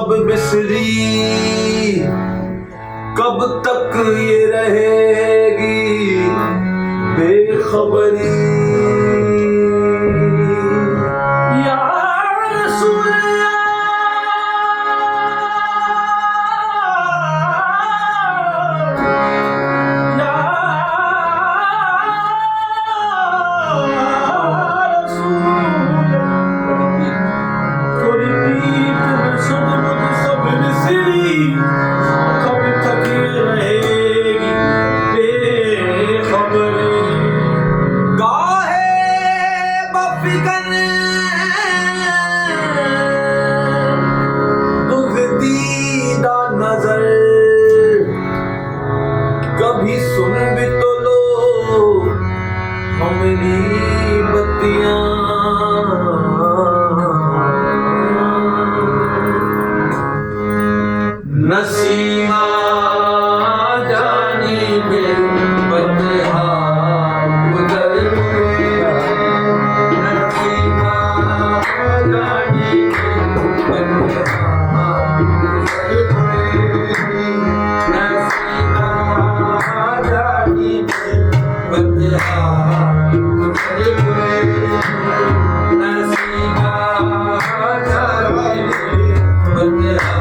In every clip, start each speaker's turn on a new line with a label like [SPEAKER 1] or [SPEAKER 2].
[SPEAKER 1] सब बिसरी, कब तक ये रहेगी बेखबरी। या रसूल कभी सुन भी तो लो मेरी बत्तियां। नसीमा जानी बे बदहा गुजर गया, नसीमा जानी बे बदहा गुजर गया, नसीमा जानी बे बदहा गुजर गया, नसीमा जानी बे बदहा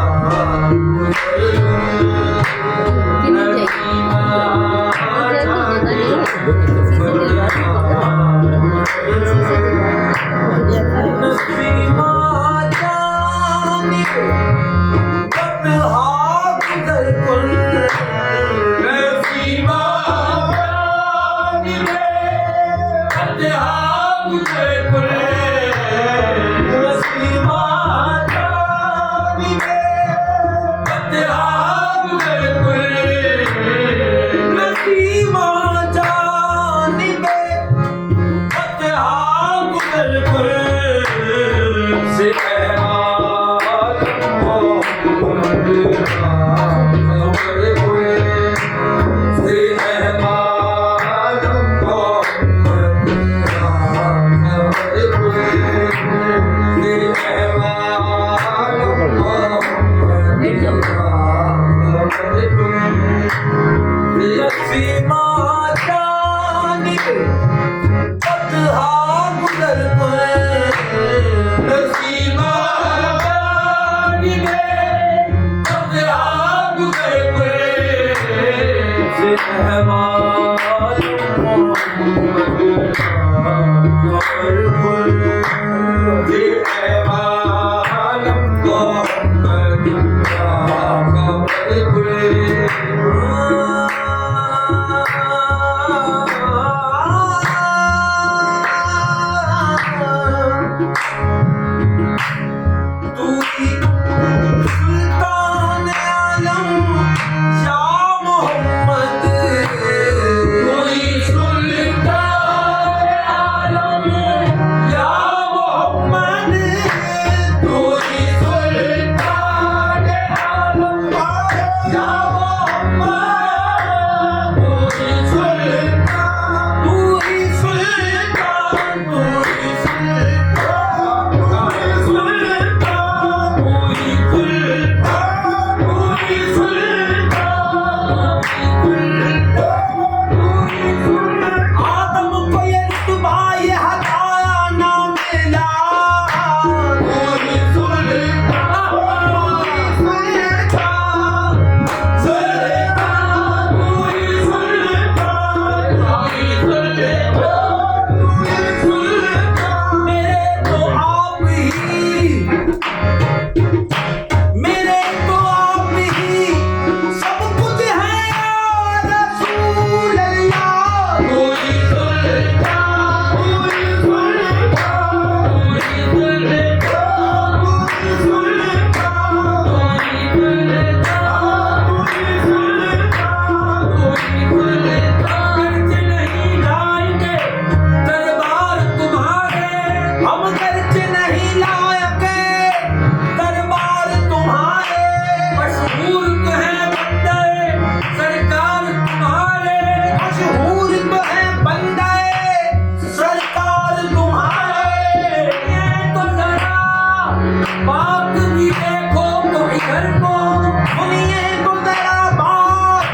[SPEAKER 1] घर को सुनिए तो जरा बात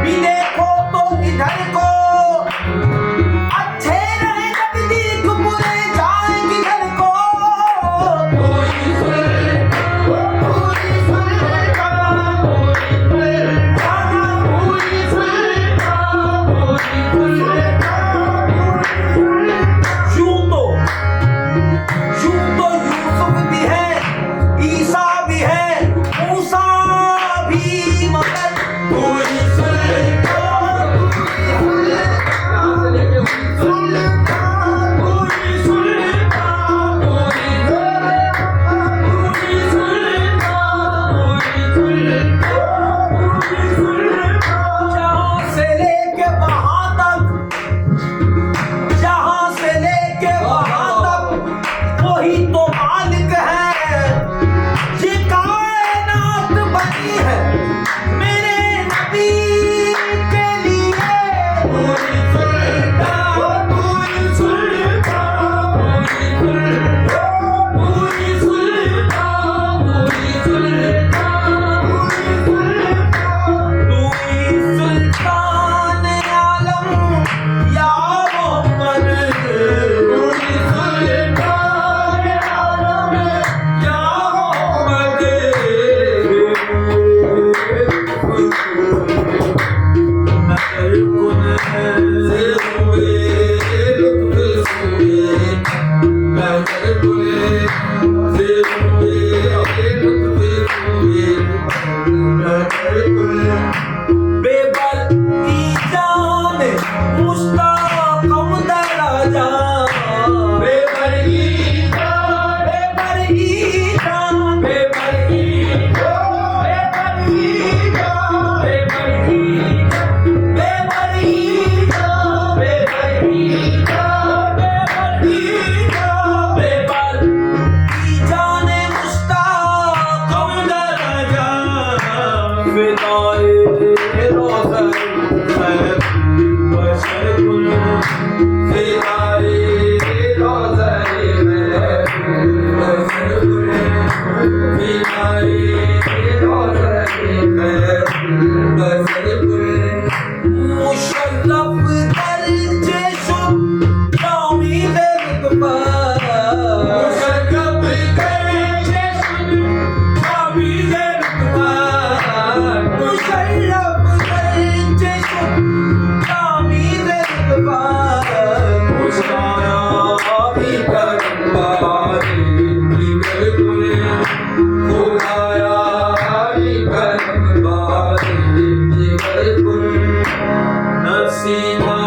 [SPEAKER 1] भी देखो तो इधर को अच्छे रहे जब जीत बुरे जाए किधर को पूरी यूसुफ भी है ईसा भी है मूसा भी मगर पूरी जहाँ से लेके वहां तक जहाँ से लेके वहां तक वही तो मालिक है ये कायनात बनी है मेरे नबी के लिए पूरी सुल्तान पूरी सुल्तान पूरी सुल्तान पूरी सुल्तान तू ही सुल्तान आलम या मोहम्मद पूरी सुल्तान आलम या मोहम्मद नजर कुन से हुए लुत्फ हुए नजर कुन से हुए लुत्फ हुए नजर कुन बेबल की जान मुश्ताक दराजा बेबल की जान बेबल की जान बेबल की जान बेबल की जान बेबल की जान बेबल की जान बेबल की जान बेबल की जान बेबल की जान मुश्ताक दराजा फिदाए रोज़ा खैर बशर कुल फिदाए रोज़ा खैर बशर कुल फिदाए रोज़ा खैर बशर कुल मुशर्रफ दर्जे शुब शामी ज़िल्क़ा मुशर्रफ दर्जे शुब शामी ज़िल्क़ा मुशर्रफ दर्जे शुब शामी ज़िल्क़ा मुस्काया भी करबारी दिगर कुल खुदाया भी करबारी दिगर कुल नसीमा